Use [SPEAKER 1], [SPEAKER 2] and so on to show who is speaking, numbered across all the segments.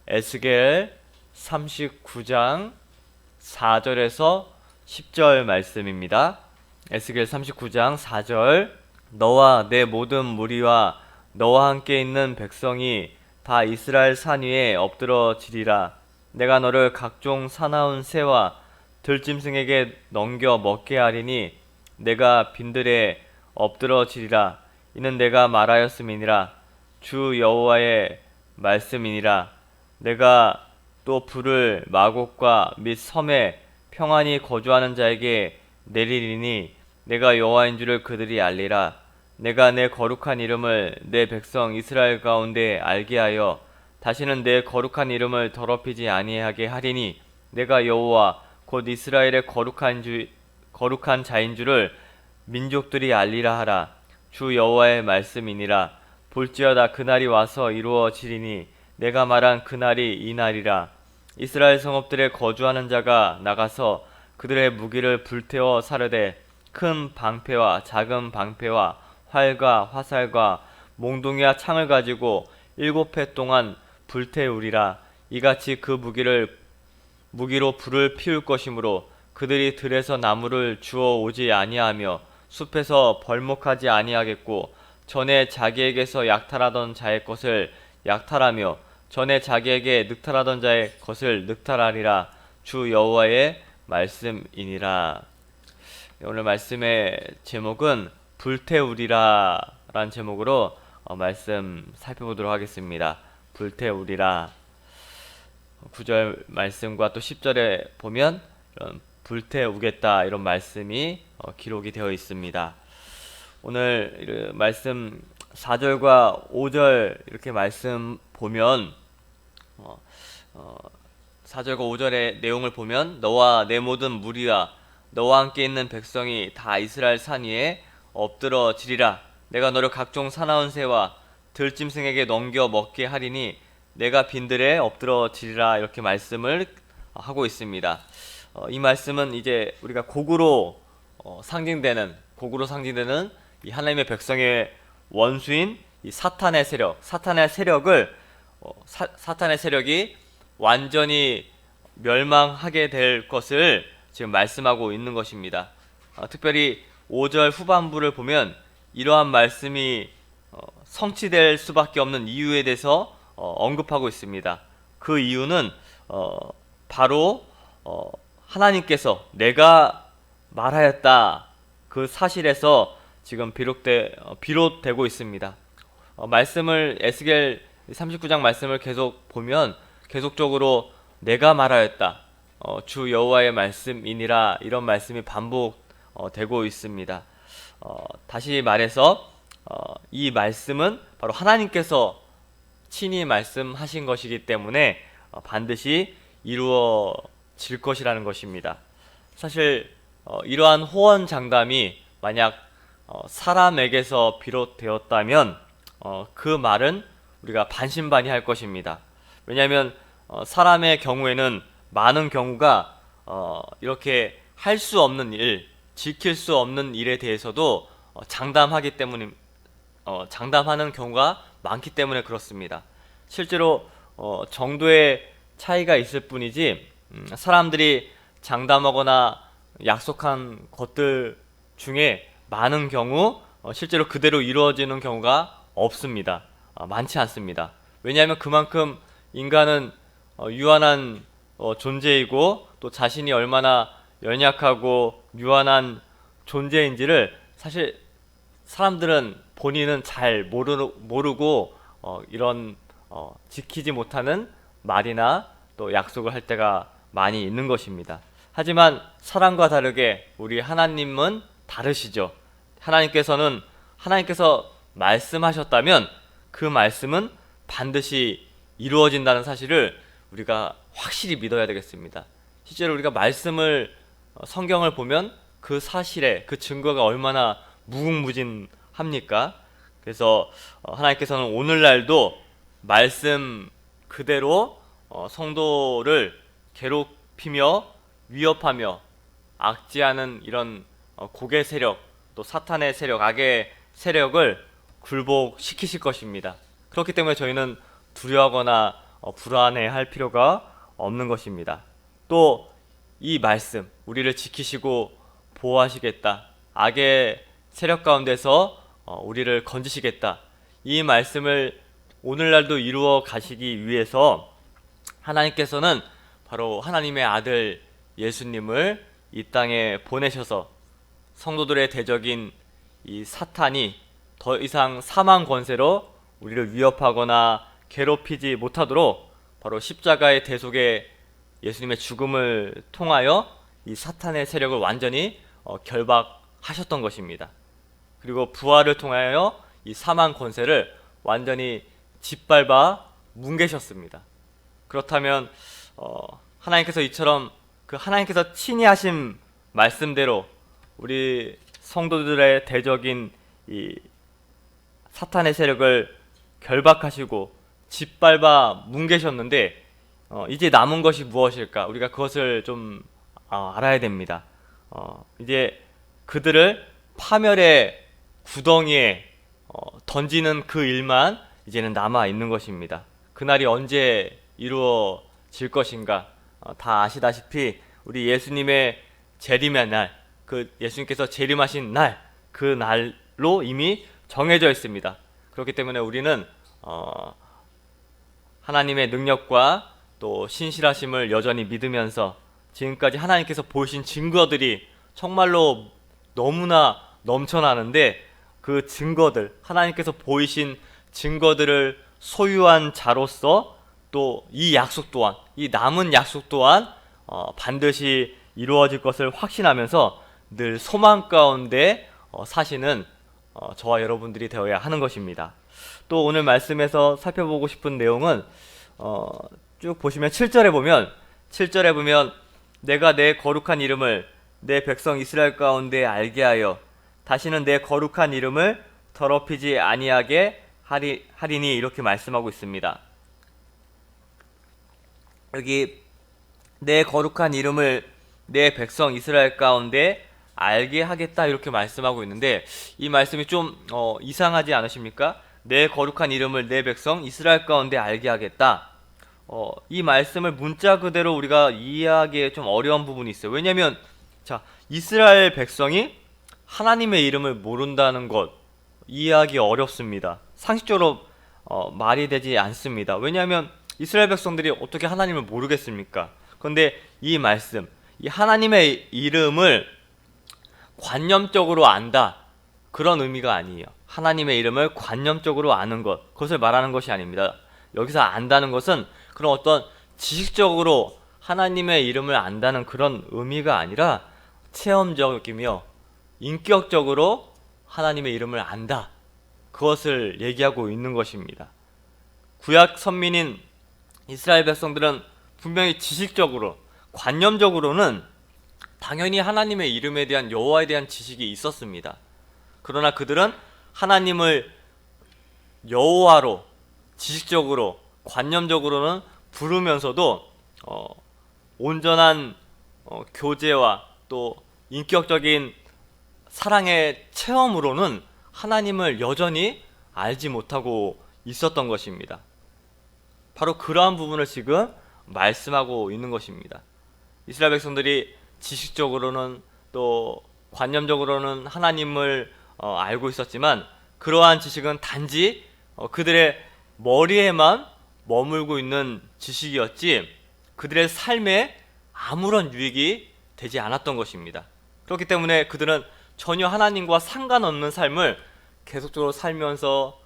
[SPEAKER 1] 에스겔 39장 4절에서 10절 말씀입니다. 에스겔 39장 4절. 너와 내 모든 무리와 너와 함께 있는 백성이 다 이스라엘 산 위에 엎드러지리라. 내가 너를 각종 사나운 새와 들짐승에게 넘겨 먹게 하리니 내가 빈들에 엎드러지리라. 이는 내가 말하였음이니라. 주 여호와의 말씀이니라. 내가 또 불을 마곡과 및 섬에 평안히 거주하는 자에게 내리리니 내가 여호와인 줄을 그들이 알리라. 내가 내 거룩한 이름을 내 백성 이스라엘 가운데 알게 하여 다시는 내 거룩한 이름을 더럽히지 아니하게 하리니 내가 여호와 곧 이스라엘의 거룩한 자인 줄을 민족들이 알리라 하라. 주 여호와의 말씀이니라. 볼지어다 그날이 와서 이루어지리니 내가 말한 그날이 이날이라. 이스라엘 성읍들에 거주하는 자가 나가서 그들의 무기를 불태워 사르되 큰 방패와 작은 방패와 활과 화살과 몽둥이와 창을 가지고 7해 동안 불태우리라. 이같이 그 무기로 불을 피울 것이므로 그들이 들에서 나무를 주워 오지 아니하며 숲에서 벌목하지 아니하겠고 전에 자기에게서 약탈하던 자의 것을 약탈하며 전에 자기에게 늑탈하던 자의 것을 늑탈하리라. 주 여호와의 말씀이니라. 오늘 말씀의 제목은 불태우리라 라는 제목으로 말씀 살펴보도록 하겠습니다. 불태우리라. 9절 말씀과 또 10절에 보면 이런 불태우겠다 이런 말씀이 기록이 되어 있습니다. 오늘 말씀 4절과 5절 이렇게 말씀 보면 4절과 5절의 내용을 보면 너와 내 모든 무리와 너와 함께 있는 백성이 다 이스라엘 산 위에 엎드러지리라. 내가 너를 각종 사나운 새와 들짐승에게 넘겨 먹게 하리니 내가 빈들에 엎드러지리라. 이렇게 말씀을 하고 있습니다. 이 말씀은 이제 우리가 곡으로 상징되는 이 하나님의 백성의 원수인 이 사탄의 세력을 사탄의 세력이 완전히 멸망하게 될 것을 지금 말씀하고 있는 것입니다. 특별히 5절 후반부를 보면 이러한 말씀이 성취될 수밖에 없는 이유에 대해서 언급하고 있습니다. 그 이유는 바로 하나님께서 내가 말하였다 그 사실에서 지금 비롯되고 있습니다. 말씀을 에스겔 39장 말씀을 계속 보면 계속적으로 내가 말하였다, 주 여호와의 말씀이니라 이런 말씀이 반복되고 있습니다. 다시 말해서 이 말씀은 바로 하나님께서 친히 말씀하신 것이기 때문에 반드시 이루어질 것이라는 것입니다. 사실 이러한 호언장담이 만약 사람에게서 비롯되었다면 그 말은 우리가 반신반의할 것입니다. 왜냐하면 사람의 경우에는 많은 경우가 이렇게 할 수 없는 일, 지킬 수 없는 일에 대해서도 장담하는 경우가 많기 때문에 그렇습니다. 실제로 정도의 차이가 있을 뿐이지 사람들이 장담하거나 약속한 것들 중에 많은 경우 실제로 그대로 이루어지는 경우가 없습니다. 많지 않습니다. 왜냐하면 그만큼 인간은 유한한 존재이고 또 자신이 얼마나 연약하고 유한한 존재인지를 사실 사람들은 본인은 잘 모르고 이런 지키지 못하는 말이나 또 약속을 할 때가 많이 있는 것입니다. 하지만 사람과 다르게 우리 하나님은 다르시죠. 하나님께서 말씀하셨다면 그 말씀은 반드시 이루어진다는 사실을 우리가 확실히 믿어야 되겠습니다. 실제로 우리가 성경을 보면 그 사실에 그 증거가 얼마나 무궁무진합니까? 그래서 하나님께서는 오늘날도 말씀 그대로 성도를 괴롭히며 위협하며 악지하는 이런 곡의 세력, 또 사탄의 세력, 악의 세력을 굴복시키실 것입니다. 그렇기 때문에 저희는 두려워하거나 불안해할 필요가 없는 것입니다. 또 이 말씀, 우리를 지키시고 보호하시겠다, 악의 세력 가운데서 우리를 건지시겠다, 이 말씀을 오늘날도 이루어 가시기 위해서 하나님께서는 바로 하나님의 아들 예수님을 이 땅에 보내셔서 성도들의 대적인 이 사탄이 더 이상 사망 권세로 우리를 위협하거나 괴롭히지 못하도록 바로 십자가의 대속에 예수님의 죽음을 통하여 이 사탄의 세력을 완전히 결박하셨던 것입니다. 그리고 부활을 통하여 이 사망 권세를 완전히 짓밟아 뭉개셨습니다. 그렇다면 하나님께서 이처럼 그 하나님께서 친히 하신 말씀대로 우리 성도들의 대적인 이 사탄의 세력을 결박하시고 짓밟아 뭉개셨는데 이제 남은 것이 무엇일까? 우리가 그것을 좀 알아야 됩니다. 이제 그들을 파멸의 구덩이에 던지는 그 일만 이제는 남아 있는 것입니다. 그날이 언제 이루어질 것인가? 다 아시다시피 우리 예수님의 재림의 날, 그 예수님께서 재림하신 날, 그 날로 이미 정해져 있습니다. 그렇기 때문에 우리는 하나님의 능력과 또 신실하심을 여전히 믿으면서 지금까지 하나님께서 보이신 증거들이 정말로 너무나 넘쳐나는데 그 증거들, 하나님께서 보이신 증거들을 소유한 자로서 또 이 약속 또한, 이 남은 약속 또한 반드시 이루어질 것을 확신하면서 늘 소망 가운데 사시는 저와 여러분들이 되어야 하는 것입니다. 또 오늘 말씀에서 살펴보고 싶은 내용은 쭉 보시면 7절에 보면 내가 내 거룩한 이름을 내 백성 이스라엘 가운데 알게 하여 다시는 내 거룩한 이름을 더럽히지 아니하게 하리니 이렇게 말씀하고 있습니다. 여기 내 거룩한 이름을 내 백성 이스라엘 가운데 알게 하겠다 이렇게 말씀하고 있는데 이 말씀이 좀 이상하지 않으십니까? 내 거룩한 이름을 내 백성 이스라엘 가운데 알게 하겠다. 이 말씀을 문자 그대로 우리가 이해하기에 좀 어려운 부분이 있어요. 왜냐하면 이스라엘 백성이 하나님의 이름을 모른다는 것 이해하기 어렵습니다. 상식적으로 말이 되지 않습니다. 왜냐하면 이스라엘 백성들이 어떻게 하나님을 모르겠습니까? 그런데 이 말씀, 이 하나님의 이름을 관념적으로 안다, 그런 의미가 아니에요. 하나님의 이름을 관념적으로 아는 것, 그것을 말하는 것이 아닙니다. 여기서 안다는 것은 그런 어떤 지식적으로 하나님의 이름을 안다는 그런 의미가 아니라 체험적이며 인격적으로 하나님의 이름을 안다, 그것을 얘기하고 있는 것입니다. 구약 선민인 이스라엘 백성들은 분명히 지식적으로, 관념적으로는 당연히 하나님의 이름에 대한, 여호와에 대한 지식이 있었습니다. 그러나 그들은 하나님을 여호와로 지식적으로, 관념적으로는 부르면서도 온전한 교제와 또 인격적인 사랑의 체험으로는 하나님을 여전히 알지 못하고 있었던 것입니다. 바로 그러한 부분을 지금 말씀하고 있는 것입니다. 이스라엘 백성들이 지식적으로는 또 관념적으로는 하나님을 알고 있었지만 그러한 지식은 단지 그들의 머리에만 머물고 있는 지식이었지 그들의 삶에 아무런 유익이 되지 않았던 것입니다. 그렇기 때문에 그들은 전혀 하나님과 상관없는 삶을 계속적으로 살면서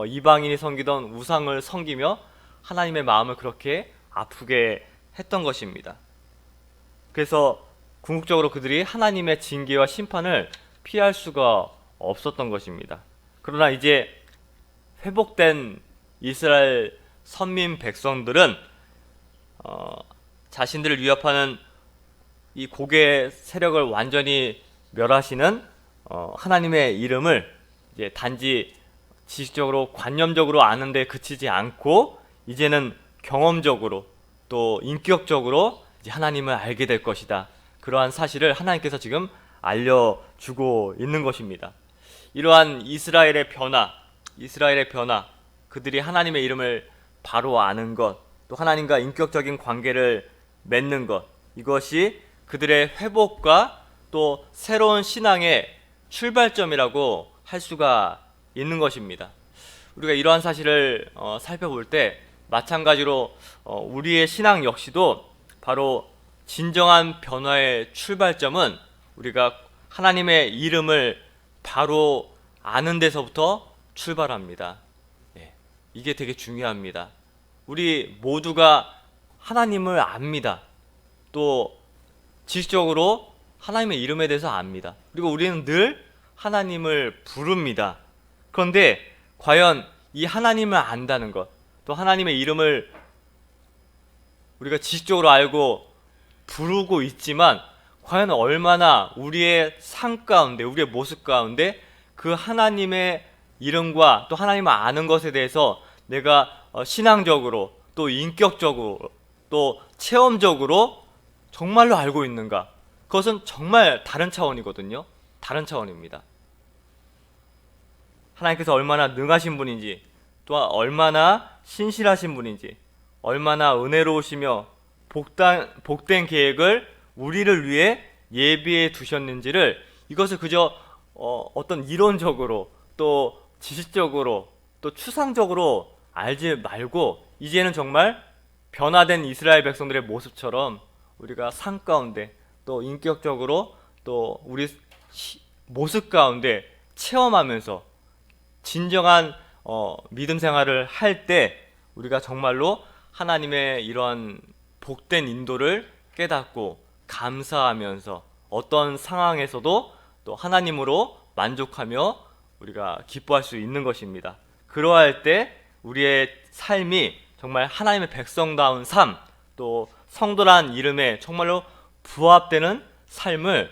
[SPEAKER 1] 이방인이 섬기던 우상을 섬기며 하나님의 마음을 그렇게 아프게 했던 것입니다. 그래서 궁극적으로 그들이 하나님의 징계와 심판을 피할 수가 없었던 것입니다. 그러나 이제 회복된 이스라엘 선민 백성들은 자신들을 위협하는 이 고개 세력을 완전히 멸하시는 하나님의 이름을 이제 단지 지식적으로 관념적으로 아는 데 그치지 않고 이제는 경험적으로 또 인격적으로 이제 하나님을 알게 될 것이다, 그러한 사실을 하나님께서 지금 알려주고 있는 것입니다. 이러한 이스라엘의 변화, 그들이 하나님의 이름을 바로 아는 것, 또 하나님과 인격적인 관계를 맺는 것, 이것이 그들의 회복과 또 새로운 신앙의 출발점이라고 할 수가 있는 것입니다. 우리가 이러한 사실을 살펴볼 때 마찬가지로 우리의 신앙 역시도 바로 진정한 변화의 출발점은 우리가 하나님의 이름을 바로 아는 데서부터 출발합니다. 이게 되게 중요합니다. 우리 모두가 하나님을 압니다. 또 지식적으로 하나님의 이름에 대해서 압니다. 그리고 우리는 늘 하나님을 부릅니다. 그런데 과연 이 하나님을 안다는 것, 또 하나님의 이름을 우리가 지식적으로 알고 부르고 있지만 과연 얼마나 우리의 삶 가운데, 우리의 모습 가운데 그 하나님의 이름과 또 하나님을 아는 것에 대해서 내가 신앙적으로 또 인격적으로 또 체험적으로 정말로 알고 있는가? 그것은 정말 다른 차원이거든요. 다른 차원입니다. 하나님께서 얼마나 능하신 분인지, 또 얼마나 신실하신 분인지, 얼마나 은혜로우시며 복된 계획을 우리를 위해 예비해 두셨는지를, 이것을 그저 어떤 이론적으로 또 지식적으로 또 추상적으로 알지 말고 이제는 정말 변화된 이스라엘 백성들의 모습처럼 우리가 삶 가운데 또 인격적으로 또 우리 모습 가운데 체험하면서 진정한 믿음 생활을 할 때 우리가 정말로 하나님의 이러한 복된 인도를 깨닫고 감사하면서 어떤 상황에서도 또 하나님으로 만족하며 우리가 기뻐할 수 있는 것입니다. 그러할 때 우리의 삶이 정말 하나님의 백성다운 삶, 또 성도란 이름에 정말로 부합되는 삶을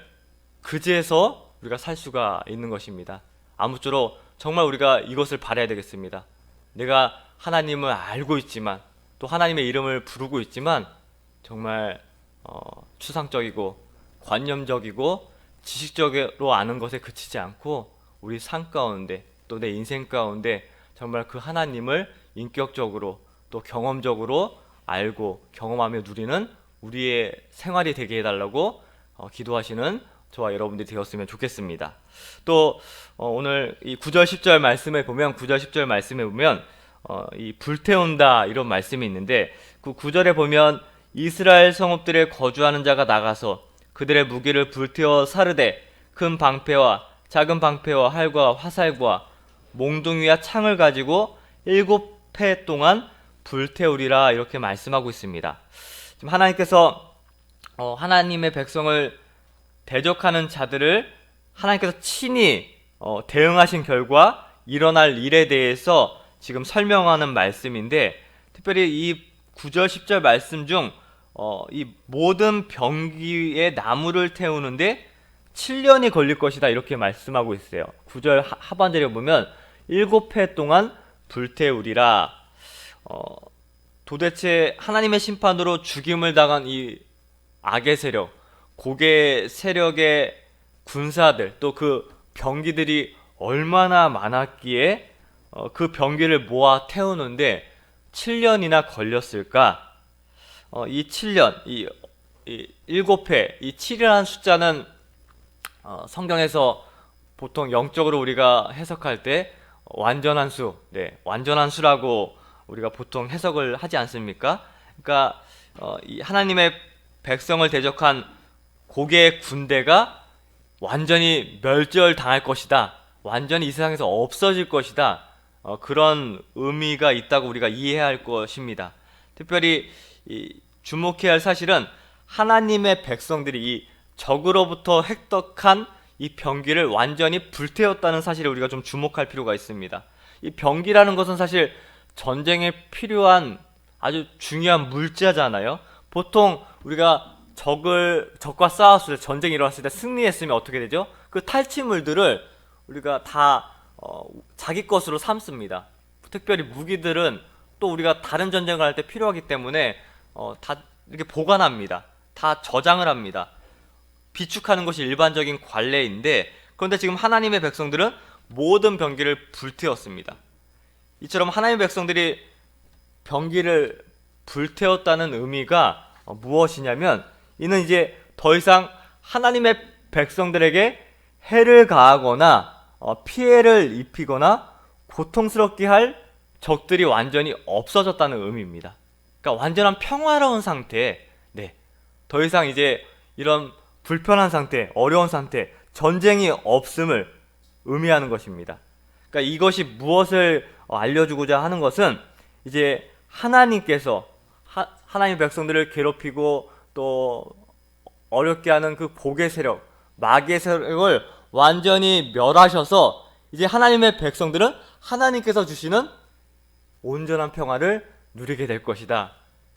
[SPEAKER 1] 그지에서 우리가 살 수가 있는 것입니다. 아무쪼록 정말 우리가 이것을 바라야 되겠습니다. 내가 하나님을 알고 있지만 또 하나님의 이름을 부르고 있지만 정말 추상적이고 관념적이고 지식적으로 아는 것에 그치지 않고 우리 삶 가운데 또 내 인생 가운데 정말 그 하나님을 인격적으로 또 경험적으로 알고 경험하며 누리는 우리의 생활이 되게 해달라고 기도하시는 저와 여러분들이 되었으면 좋겠습니다. 또 오늘 이 9절 10절 말씀에 보면 이 불태운다 이런 말씀이 있는데 그 9절에 보면 이스라엘 성읍들에 거주하는 자가 나가서 그들의 무기를 불태워 사르되 큰 방패와 작은 방패와 활과 화살과 몽둥이와 창을 가지고 7해 동안 불태우리라 이렇게 말씀하고 있습니다. 지금 하나님께서 하나님의 백성을 대적하는 자들을 하나님께서 친히 대응하신 결과 일어날 일에 대해서 지금 설명하는 말씀인데, 특별히 이 9절 10절 말씀 중 이 모든 병기에 나무를 태우는데 7년이 걸릴 것이다 이렇게 말씀하고 있어요. 9절 하반절에 보면 7해 동안 불태우리라. 도대체 하나님의 심판으로 죽임을 당한 이 악의 세력, 고개 세력의 군사들, 또 그 병기들이 얼마나 많았기에 그 병기를 모아 태우는데 7년이나 걸렸을까? 이 7년, 이 7회, 이 7이라는 숫자는 성경에서 보통 영적으로 우리가 해석할 때 완전한 수, 완전한 수라고 우리가 보통 해석을 하지 않습니까? 그러니까 이 하나님의 백성을 대적한 고개의 군대가 완전히 멸절당할 것이다, 완전히 이 세상에서 없어질 것이다, 그런 의미가 있다고 우리가 이해해야 할 것입니다. 특별히 주목해야 할 사실은 하나님의 백성들이 이 적으로부터 획득한 이 병기를 완전히 불태웠다는 사실에 우리가 좀 주목할 필요가 있습니다. 이 병기라는 것은 사실 전쟁에 필요한 아주 중요한 물자잖아요. 보통 우리가 적과 싸웠을 때, 전쟁이 일어났을 때 승리했으면 어떻게 되죠? 그 탈취물들을 우리가 다 자기 것으로 삼습니다. 특별히 무기들은 또 우리가 다른 전쟁을 할 때 필요하기 때문에 다 이렇게 보관합니다. 다 저장을 합니다. 비축하는 것이 일반적인 관례인데, 그런데 지금 하나님의 백성들은 모든 병기를 불태웠습니다. 이처럼 하나님의 백성들이 병기를 불태웠다는 의미가 무엇이냐면, 이는 이제 더 이상 하나님의 백성들에게 해를 가하거나 피해를 입히거나 고통스럽게 할 적들이 완전히 없어졌다는 의미입니다. 그러니까 완전한 평화로운 상태, 네, 더 이상 이제 이런 불편한 상태, 어려운 상태, 전쟁이 없음을 의미하는 것입니다. 그러니까 이것이 무엇을 알려주고자 하는 것은, 이제 하나님께서 하나님의 백성들을 괴롭히고 또 어렵게 하는 그 복의 세력, 마귀의 세력을 완전히 멸하셔서 이제 하나님의 백성들은 하나님께서 주시는 온전한 평화를 누리게 될 것이다.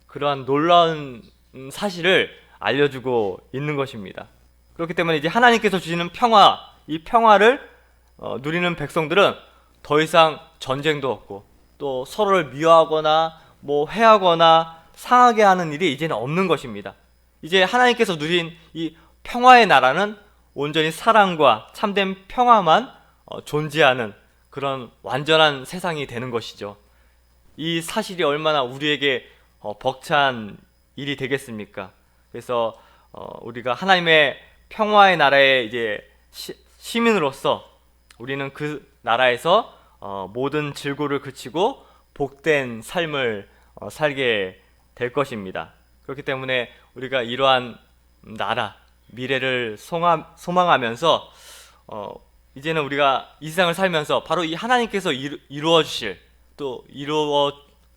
[SPEAKER 1] 그러한 놀라운 사실을 알려주고 있는 것입니다. 그렇기 때문에 이제 하나님께서 주시는 평화, 이 평화를 누리는 백성들은 더 이상 전쟁도 없고 또 서로를 미워하거나 해하거나 상하게 하는 일이 이제는 없는 것입니다. 이제 하나님께서 누린 이 평화의 나라는 온전히 사랑과 참된 평화만 존재하는 그런 완전한 세상이 되는 것이죠. 이 사실이 얼마나 우리에게 벅찬 일이 되겠습니까? 그래서 우리가 하나님의 평화의 나라의 이제 시민으로서 우리는 그 나라에서 모든 질고를 그치고 복된 삶을 살게 될 것입니다. 그렇기 때문에 우리가 이러한 나라, 미래를 소망하면서 이제는 우리가 이 세상을 살면서 바로 이 하나님께서 이루어 주실, 또 이루어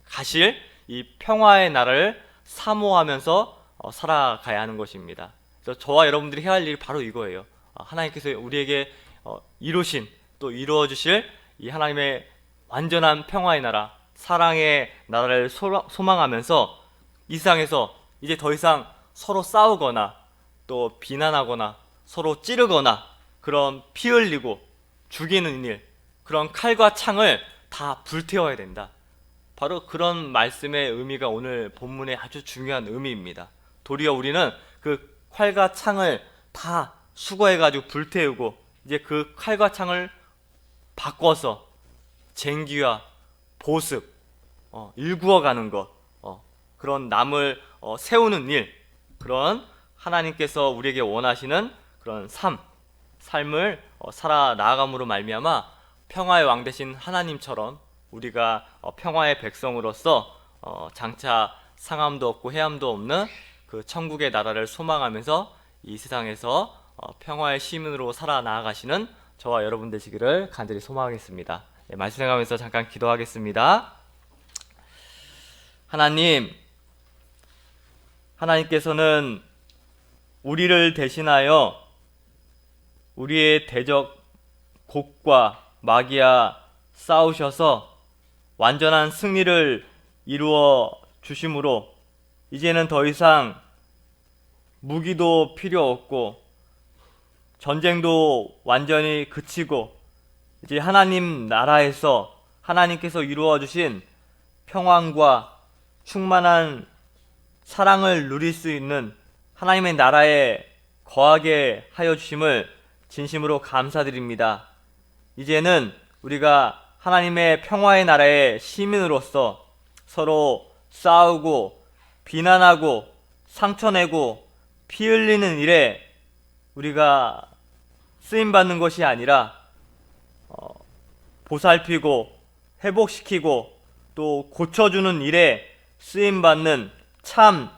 [SPEAKER 1] 가실 이 평화의 나라를 사모하면서 살아가야 하는 것입니다. 그래서 저와 여러분들이 해야 할 일이 바로 이거예요. 하나님께서 우리에게 이루신, 또 이루어 주실 이 하나님의 완전한 평화의 나라, 사랑의 나라를 소망하면서 이 세상에서 이제 더 이상 서로 싸우거나 또 비난하거나 서로 찌르거나 그런 피 흘리고 죽이는 일, 그런 칼과 창을 다 불태워야 된다. 바로 그런 말씀의 의미가 오늘 본문의 아주 중요한 의미입니다. 도리어 우리는 그 칼과 창을 다 수거해가지고 불태우고 이제 그 칼과 창을 바꿔서 쟁기와 보습, 일구어가는 것, 그런 남을 세우는 일, 그런 하나님께서 우리에게 원하시는 그런 삶을 살아 나아감으로 말미암아 평화의 왕 되신 하나님처럼 우리가 평화의 백성으로서 장차 상함도 없고 해함도 없는 그 천국의 나라를 소망하면서 이 세상에서 평화의 시민으로 살아 나아가시는 저와 여러분 되시기를 간절히 소망하겠습니다. 네, 말씀 생각하면서 잠깐 기도하겠습니다. 하나님께서는 우리를 대신하여 우리의 대적 곡과 마귀와 싸우셔서 완전한 승리를 이루어 주심으로 이제는 더 이상 무기도 필요 없고 전쟁도 완전히 그치고 이제 하나님 나라에서 하나님께서 이루어 주신 평안과 충만한 사랑을 누릴 수 있는 하나님의 나라에 거하게 하여 주심을 진심으로 감사드립니다. 이제는 우리가 하나님의 평화의 나라의 시민으로서 서로 싸우고 비난하고 상처내고 피 흘리는 일에 우리가 쓰임받는 것이 아니라 보살피고 회복시키고 또 고쳐주는 일에 쓰임받는 참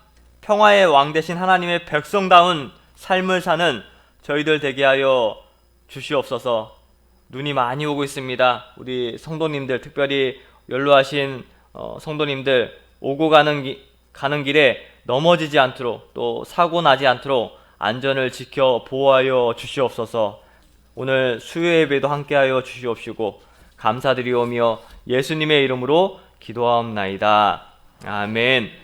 [SPEAKER 1] 평화의 왕 되신 하나님의 백성다운 삶을 사는 저희들 되게 하여 주시옵소서. 눈이 많이 오고 있습니다. 우리 성도님들, 특별히 연로하신 성도님들 오고 가는 길에 넘어지지 않도록 또 사고 나지 않도록 안전을 지켜 보호하여 주시옵소서. 오늘 수요 예배도 함께하여 주시옵시고 감사드리오며 예수님의 이름으로 기도하옵나이다. 아멘.